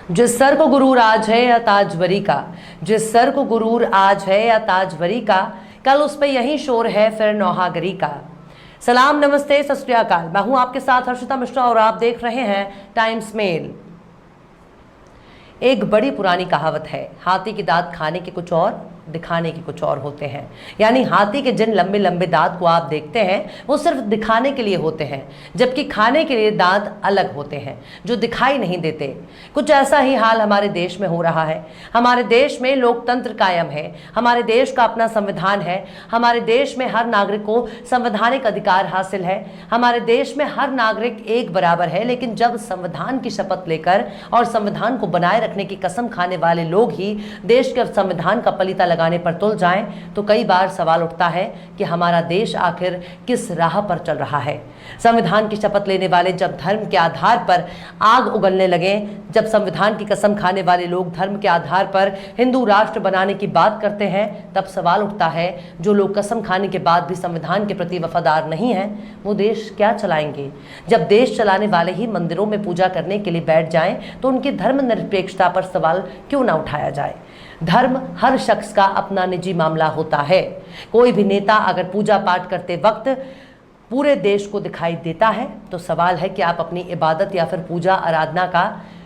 जिस सर को गुरूर आज है या ताजवरी का, जिस सर को गुरूर आज है या ताजवरी का, कल उस पे यही शोर है फिर नौहागरी का। सलाम, नमस्ते, सत श्री अकाल। मैं हूं आपके साथ हर्षिता मिश्रा और आप देख रहे हैं टाइम्स मेल। एक बड़ी पुरानी कहावत है, हाथी के दांत खाने के कुछ और, दिखाने के कुछ और होते हैं। यानी हाथी के जिन लंबे लंबे दांत को आप देखते हैं वो सिर्फ दिखाने के लिए होते हैं, जबकि खाने के लिए दांत अलग होते हैं जो दिखाई नहीं देते। कुछ ऐसा ही हाल हमारे देश में हो रहा है। हमारे देश में लोकतंत्र कायम है, हमारे देश का अपना संविधान है, हमारे देश में हर नागरिक को संवैधानिक अधिकार हासिल है, हमारे देश में हर नागरिक एक बराबर है। लेकिन जब संविधान की शपथ लेकर और संविधान को बनाए रखने की कसम खाने वाले लोग ही देश के संविधान का पलीता लगाने पर तुल जाएं, तो कई बार सवाल उठता है कि हमारा देश आखिर किस राह पर चल रहा है। संविधान की शपथ लेने वाले जब धर्म के आधार पर आग उगलने लगे, जब संविधान की कसम खाने वाले लोग धर्म के आधार पर हिंदू राष्ट्र बनाने की बात करते हैं, तब सवाल उठता है जो लोग कसम खाने के बाद भी संविधान के प्रति वफादार नहीं हैं, वो देश क्या चलाएंगे। जब देश चलाने वाले ही मंदिरों में पूजा करने के लिए बैठ जाएं, तो उनकी धर्मनिरपेक्षता पर सवाल क्यों ना उठाया जाए। धर्म हर शख्स का अपना निजी मामला होता है। कोई भी नेता अगर पूजा पाठ करते वक्त पूरे देश को दिखाई देता है, तो सवाल है कि आप अपनी इबादत या फिर पूजा आराधना का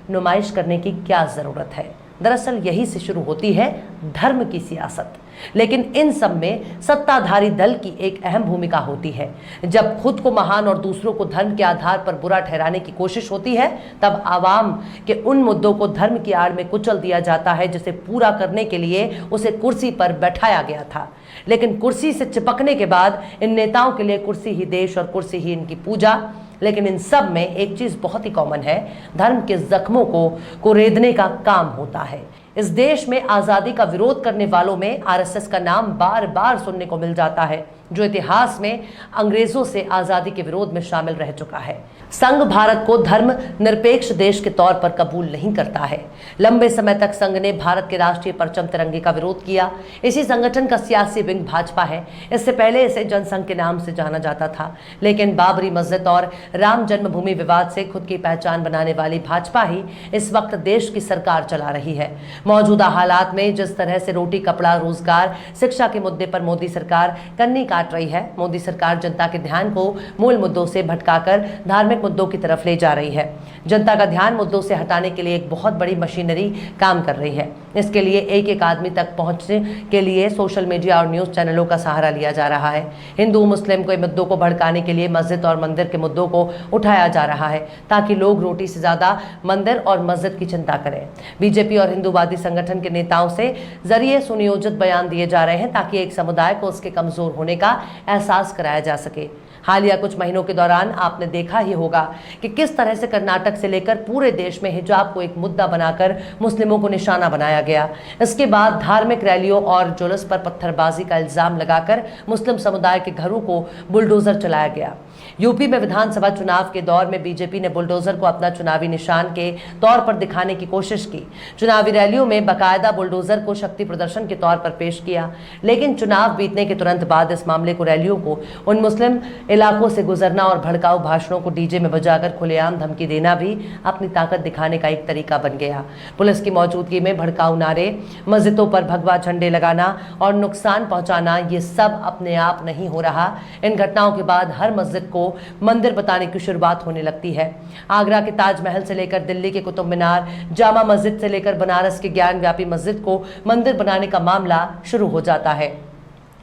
नुमाइश करने की क्या ज़रूरत है। दरअसल यही से शुरू होती है धर्म की सियासत। लेकिन इन सब में सत्ताधारी दल की एक अहम भूमिका होती है। जब खुद को महान और दूसरों को धर्म के आधार पर बुरा ठहराने की कोशिश होती है, तब आवाम के उन मुद्दों को धर्म की आड़ में कुचल दिया जाता है जिसे पूरा करने के लिए उसे कुर्सी पर बैठाया गया था। लेकिन कुर्सी से चिपकने के बाद इन नेताओं के लिए कुर्सी ही देश और कुर्सी ही इनकी पूजा। लेकिन इन सब में एक चीज बहुत ही कॉमन है, धर्म के जख्मों को कुरेदने का काम होता है। इस देश में आजादी का विरोध करने वालों में आरएसएस का नाम बार बार सुनने को मिल जाता है, जो इतिहास में अंग्रेजों से आजादी के विरोध में शामिल रह चुका है। संघ भारत को धर्म निरपेक्ष देश के तौर पर कबूल नहीं करता है। लंबे समय तक संघ ने भारत के राष्ट्रीय परचम तिरंगे का विरोध किया। इसी संगठन का सियासी विंग भाजपा है। इससे पहले इसे जनसंघ के नाम से जाना जाता था, लेकिन बाबरी मस्जिद और राम जन्मभूमि विवाद से खुद की पहचान बनाने वाली भाजपा ही इस वक्त देश की सरकार चला रही है। मौजूदा हालात में जिस तरह से रोटी, कपड़ा, रोजगार, शिक्षा के मुद्दे पर मोदी सरकार कन्नी काट रही है, मोदी सरकार जनता के ध्यान को मूल मुद्दों से भटकाकर धार्मिक मुद्दों की तरफ ले जा रही है। जनता का ध्यान मुद्दों से हटाने के लिए एक बहुत बड़ी मशीनरी काम कर रही है। इसके लिए एक एक आदमी तक पहुंचने के लिए सोशल मीडिया और न्यूज़ चैनलों का सहारा लिया जा रहा है। हिंदू मुस्लिम के मुद्दों को भड़काने के लिए मस्जिद और मंदिर के मुद्दों को उठाया जा रहा है, ताकि लोग रोटी से ज़्यादा मंदिर और मस्जिद की चिंता करें। बीजेपी और हिंदूवादी संगठन के नेताओं से जरिए सुनियोजित बयान दिए जा रहे हैं, ताकि एक समुदाय को उसके कमज़ोर होने का एहसास कराया जा सके। हालिया कुछ महीनों के दौरान आपने देखा ही होगा कि किस तरह से कर्नाटक से लेकर पूरे देश में हिजाब को एक मुद्दा बनाकर मुस्लिमों को निशाना बनाया गया। इसके बाद धार्मिक रैलियों और जुलूस पर पत्थरबाजी का इल्जाम लगाकर मुस्लिम समुदाय के घरों को बुलडोजर चलाया गया। यूपी में विधानसभा चुनाव के दौर में बीजेपी ने बुलडोजर को अपना चुनावी निशान के तौर पर दिखाने की कोशिश की। चुनावी रैलियों में बाकायदा बुलडोजर को शक्ति प्रदर्शन के तौर पर पेश किया। लेकिन चुनाव बीतने के तुरंत बाद इस मामले को रैलियों को उन मुस्लिम इलाकों से गुजरना और भड़काऊ भाषणों को डीजे में बजाकर खुलेआम धमकी देना भी अपनी ताकत दिखाने का एक तरीका बन गया। पुलिस की मौजूदगी में भड़काऊ नारे, मस्जिदों पर भगवा झंडे लगाना और नुकसान पहुंचाना, ये सब अपने आप नहीं हो रहा। इन घटनाओं के बाद हर मस्जिद को मंदिर बताने की शुरुआत होने लगती है। आगरा के ताजमहल से लेकर दिल्ली के कुतुब मीनार, जामा मस्जिद से लेकर बनारस के ज्ञान व्यापी मस्जिद को मंदिर बनाने का मामला शुरू हो जाता है।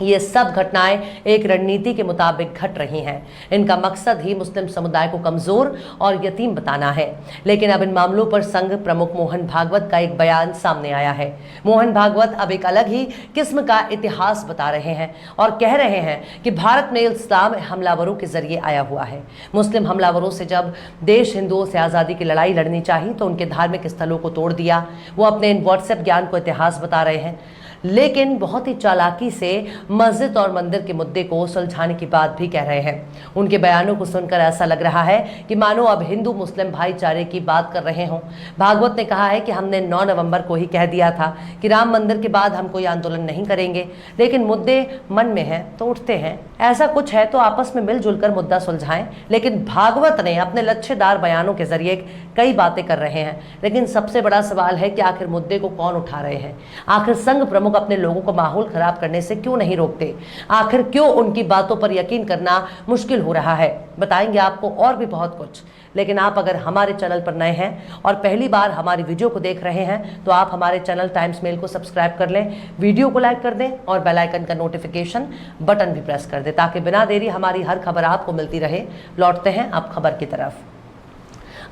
ये सब घटनाएं एक रणनीति के मुताबिक घट रही हैं। इनका मकसद ही मुस्लिम समुदाय को कमजोर और यतीम बताना है। लेकिन अब इन मामलों पर संघ प्रमुख मोहन भागवत का एक बयान सामने आया है। मोहन भागवत अब एक अलग ही किस्म का इतिहास बता रहे हैं और कह रहे हैं कि भारत में इस्लाम हमलावरों के जरिए आया हुआ है। मुस्लिम हमलावरों से जब देश हिंदुओं से आज़ादी की लड़ाई लड़नी चाहिए तो उनके धार्मिक स्थलों को तोड़ दिया। वो अपने इन व्हाट्सएप ज्ञान को इतिहास बता रहे हैं, लेकिन बहुत ही चालाकी से मस्जिद और मंदिर के मुद्दे को सुलझाने की बात भी कह रहे हैं। उनके बयानों को सुनकर ऐसा लग रहा है कि मानो अब हिंदू मुस्लिम भाईचारे की बात कर रहे हों। भागवत ने कहा है कि हमने 9 नवंबर को ही कह दिया था कि राम मंदिर के बाद हम कोई आंदोलन नहीं करेंगे, लेकिन मुद्दे मन में हैं तो उठते हैं। ऐसा कुछ है तो आपस में मिलजुल कर मुद्दा सुलझाएं। लेकिन भागवत ने अपने लच्छेदार बयानों के जरिए कई बातें कर रहे हैं, लेकिन सबसे बड़ा सवाल है कि आखिर मुद्दे को कौन उठा रहे हैं। आखिर संघ प्रमुख अपने लोगों को माहौल खराब करने से क्यों नहीं रोकते? आखिर क्यों उनकी बातों पर यकीन करना मुश्किल हो रहा है? बताएंगे आपको और भी बहुत कुछ। लेकिन आप अगर हमारे चैनल पर नए हैं और पहली बार हमारी वीडियो को देख रहे हैं तो आप हमारे चैनल टाइम्स मेल को सब्सक्राइब कर लें, वीडियो को लाइक कर दें और बेल आइकन का नोटिफिकेशन बटन भी प्रेस कर दें, ताकि बिना देरी हमारी हर खबर आपको मिलती रहे। लौटते हैं अब खबर की तरफ।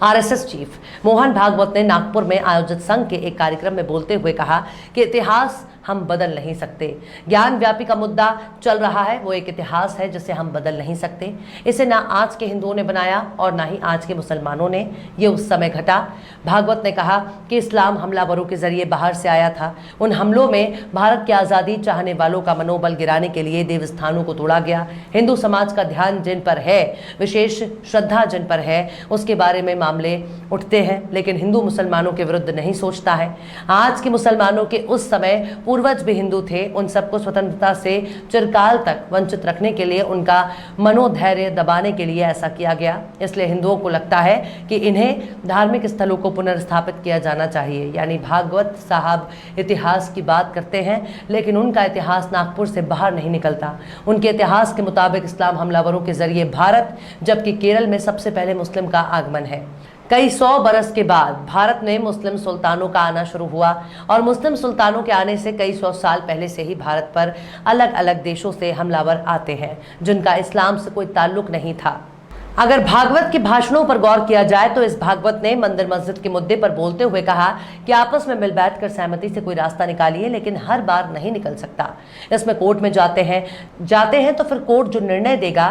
आरएसएस चीफ मोहन भागवत ने नागपुर में आयोजित संघ के एक कार्यक्रम में बोलते हुए कहा कि इतिहास हम बदल नहीं सकते। ज्ञान व्यापी का मुद्दा चल रहा है, वो एक इतिहास है जिसे हम बदल नहीं सकते। इसे ना आज के हिंदुओं ने बनाया और ना ही आज के मुसलमानों ने, ये उस समय घटा। भागवत ने कहा कि इस्लाम हमलावरों के जरिए बाहर से आया था। उन हमलों में भारत की आज़ादी चाहने वालों का मनोबल गिराने के लिए देवस्थानों को तोड़ा गया। हिंदू समाज का ध्यान जिन पर है, विशेष श्रद्धा जिन पर है, उसके बारे में मामले उठते हैं, लेकिन हिंदू मुसलमानों के विरुद्ध नहीं सोचता है। आज के मुसलमानों के उस समय पूर्वज भी हिंदू थे, उन सबको स्वतंत्रता से चिरकाल तक वंचित रखने के लिए, उनका मनोधैर्य दबाने के लिए ऐसा किया गया। इसलिए हिंदुओं को लगता है कि इन्हें धार्मिक स्थलों को पुनर्स्थापित किया जाना चाहिए। यानी भागवत साहब इतिहास की बात करते हैं, लेकिन उनका इतिहास नागपुर से बाहर नहीं निकलता। उनके इतिहास के मुताबिक इस्लाम हमलावरों के जरिए भारत, जबकि केरल में सबसे पहले मुस्लिम का आगमन है। कई 100 बरस के बाद भारत में मुस्लिम सुल्तानों का आना शुरू हुआ और मुस्लिम सुल्तानों के आने से कई 100 साल पहले से ही भारत पर अलग अलग देशों से हमलावर आते हैं, जिनका इस्लाम से कोई ताल्लुक नहीं था। अगर भागवत के भाषणों पर गौर किया जाए तो इस भागवत ने मंदिर मस्जिद के मुद्दे पर बोलते हुए कहा कि आपस में मिल बैठकर सहमति से कोई रास्ता निकालिए, लेकिन हर बार नहीं निकल सकता। इसमें कोर्ट में जाते हैं तो फिर कोर्ट जो निर्णय देगा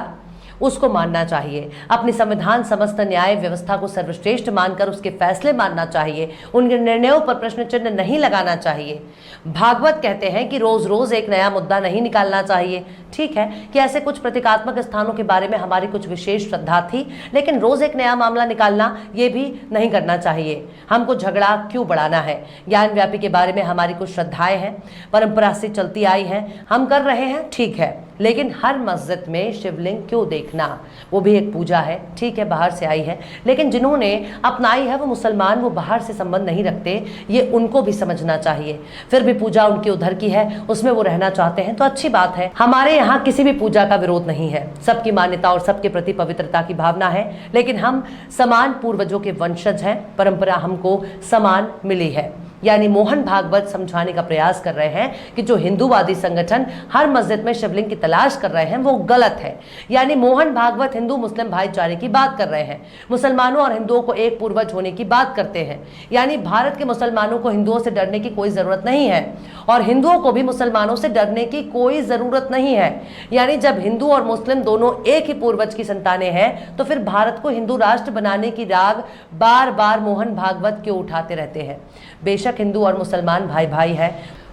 उसको मानना चाहिए। अपनी संविधान समस्त न्याय व्यवस्था को सर्वश्रेष्ठ मानकर उसके फैसले मानना चाहिए, उनके निर्णयों पर प्रश्न चिन्ह नहीं लगाना चाहिए। भागवत कहते हैं कि रोज रोज एक नया मुद्दा नहीं निकालना चाहिए। ठीक है कि ऐसे कुछ प्रतीकात्मक स्थानों के बारे में हमारी कुछ विशेष श्रद्धा थी, लेकिन रोज एक नया मामला निकालना ये भी नहीं करना चाहिए। हमको झगड़ा क्यों बढ़ाना है? ज्ञान व्यापी के बारे में हमारी कुछ श्रद्धाएं हैं, परंपरा से चलती आई हैं, हम कर रहे हैं, ठीक है, लेकिन हर मस्जिद में शिवलिंग क्यों देखना? वो भी एक पूजा है, ठीक है, बाहर से आई है, लेकिन जिन्होंने अपनाई है वो मुसलमान, वो बाहर से संबंध नहीं रखते, ये उनको भी समझना चाहिए। फिर भी पूजा उनकी उधर की है, उसमें वो रहना चाहते हैं तो अच्छी बात है। हमारे यहाँ किसी भी पूजा का विरोध नहीं है, सबकी मान्यता और सबके प्रति पवित्रता की भावना है, लेकिन हम समान पूर्वजों के वंशज हैं, परंपरा हमको समान मिली है। यानी मोहन भागवत समझाने का प्रयास कर रहे हैं कि जो हिंदूवादी संगठन हर मस्जिद में शिवलिंग की तलाश कर रहे हैं वो गलत है। यानी मोहन भागवत हिंदू मुस्लिम भाईचारे की बात कर रहे हैं, मुसलमानों और हिंदुओं को एक पूर्वज होने की बात करते हैं। यानी भारत के मुसलमानों को हिंदुओं से डरने की कोई जरूरत नहीं है और हिंदुओं को भी मुसलमानों से डरने की कोई जरूरत नहीं है। यानी जब हिंदू और मुस्लिम दोनों एक ही पूर्वज की संतानें हैं तो फिर भारत को हिंदू राष्ट्र बनाने की राग बार बार मोहन भागवत क्यों उठाते रहते हैं? बेशक हिंदू और मुसलमान भाई भाई है,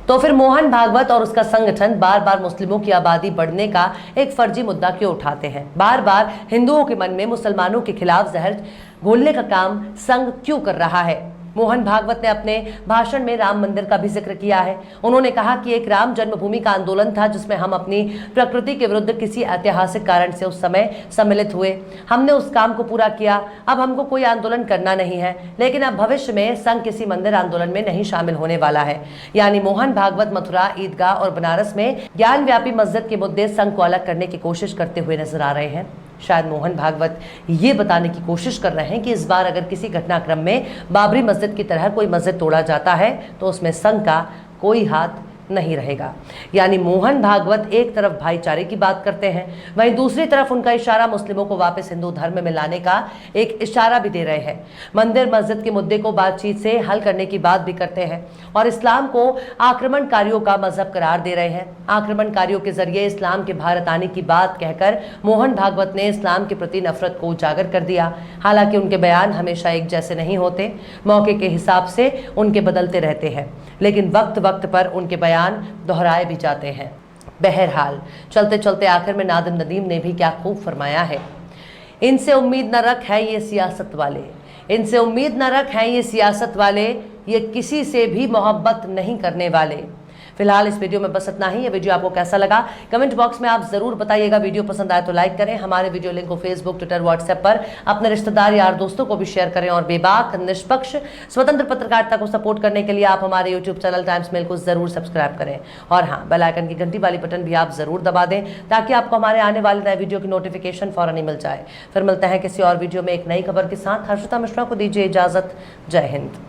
तो फिर मोहन भागवत और उसका संगठन बार बार मुस्लिमों की आबादी बढ़ने का एक फर्जी मुद्दा क्यों उठाते हैं? बार बार हिंदुओं के मन में मुसलमानों के खिलाफ जहर घोलने का काम संघ क्यों कर रहा है? मोहन भागवत ने अपने भाषण में राम मंदिर का भी जिक्र किया है। उन्होंने कहा कि एक राम जन्मभूमि का आंदोलन था जिसमें हम अपनी प्रकृति के विरुद्ध किसी ऐतिहासिक कारण से उस समय सम्मिलित हुए। हमने उस काम को पूरा किया, अब हमको कोई आंदोलन करना नहीं है, लेकिन अब भविष्य में संघ किसी मंदिर आंदोलन में नहीं शामिल होने वाला है। यानी मोहन भागवत मथुरा, ईदगाह और बनारस में ज्ञान व्यापी मस्जिद के मुद्दे संघ को अलग करने की कोशिश करते हुए नजर आ रहे हैं। शायद मोहन भागवत ये बताने की कोशिश कर रहे हैं कि इस बार अगर किसी घटनाक्रम में बाबरी मस्जिद की तरह कोई मस्जिद तोड़ा जाता है तो उसमें संघ का कोई हाथ नहीं रहेगा। यानी मोहन भागवत एक तरफ भाईचारे की बात करते हैं, वहीं दूसरी तरफ उनका इशारा मुस्लिमों को वापस हिंदू धर्म में लाने का एक इशारा भी दे रहे हैं। मंदिर मस्जिद के मुद्दे को बातचीत से हल करने की बात भी करते हैं और इस्लाम को आक्रमणकारियों का मजहब करार दे रहे हैं। आक्रमणकारियों के जरिए इस्लाम के भारत आने की बात कहकर मोहन भागवत ने इस्लाम के प्रति नफरत को उजागर कर दिया। हालांकि उनके बयान हमेशा एक जैसे नहीं होते, मौके के हिसाब से उनके बदलते रहते हैं, लेकिन वक्त वक्त पर उनके बयान दोहराए भी जाते हैं। बहरहाल चलते चलते आखिर में नादिम नदीम ने भी क्या खूब फरमाया है, इनसे उम्मीद न रख है ये सियासत वाले, इनसे उम्मीद न रख है ये सियासत वाले, ये किसी से भी मोहब्बत नहीं करने वाले। फिलहाल इस वीडियो में बस इतना ही। ये वीडियो आपको कैसा लगा कमेंट बॉक्स में आप जरूर बताइएगा। वीडियो पसंद आए तो लाइक करें, हमारे वीडियो लिंक को फेसबुक, ट्विटर, व्हाट्सएप पर अपने रिश्तेदार, यार, दोस्तों को भी शेयर करें और बेबाक, निष्पक्ष, स्वतंत्र पत्रकारिता को सपोर्ट करने के लिए आप हमारे यूट्यूब चैनल टाइम्स मेल को जरूर सब्सक्राइब करें और हाँ, बेल आइकन की घंटी वाली बटन भी आप जरूर दबा दें ताकि आपको हमारे आने वाले नए वीडियो की नोटिफिकेशन फौरन ही मिल जाए। फिर मिलते हैं किसी और वीडियो में एक नई खबर के साथ। हर्षिता मिश्रा को दीजिए इजाजत। जय हिंद।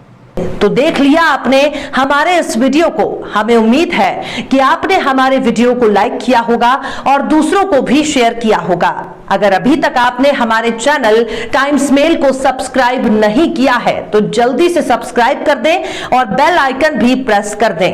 तो देख लिया आपने हमारे इस वीडियो को। हमें उम्मीद है कि आपने हमारे वीडियो को लाइक किया होगा और दूसरों को भी शेयर किया होगा। अगर अभी तक आपने हमारे चैनल टाइम्स मेल को सब्सक्राइब नहीं किया है तो जल्दी से सब्सक्राइब कर दें और बेल आइकन भी प्रेस कर दें।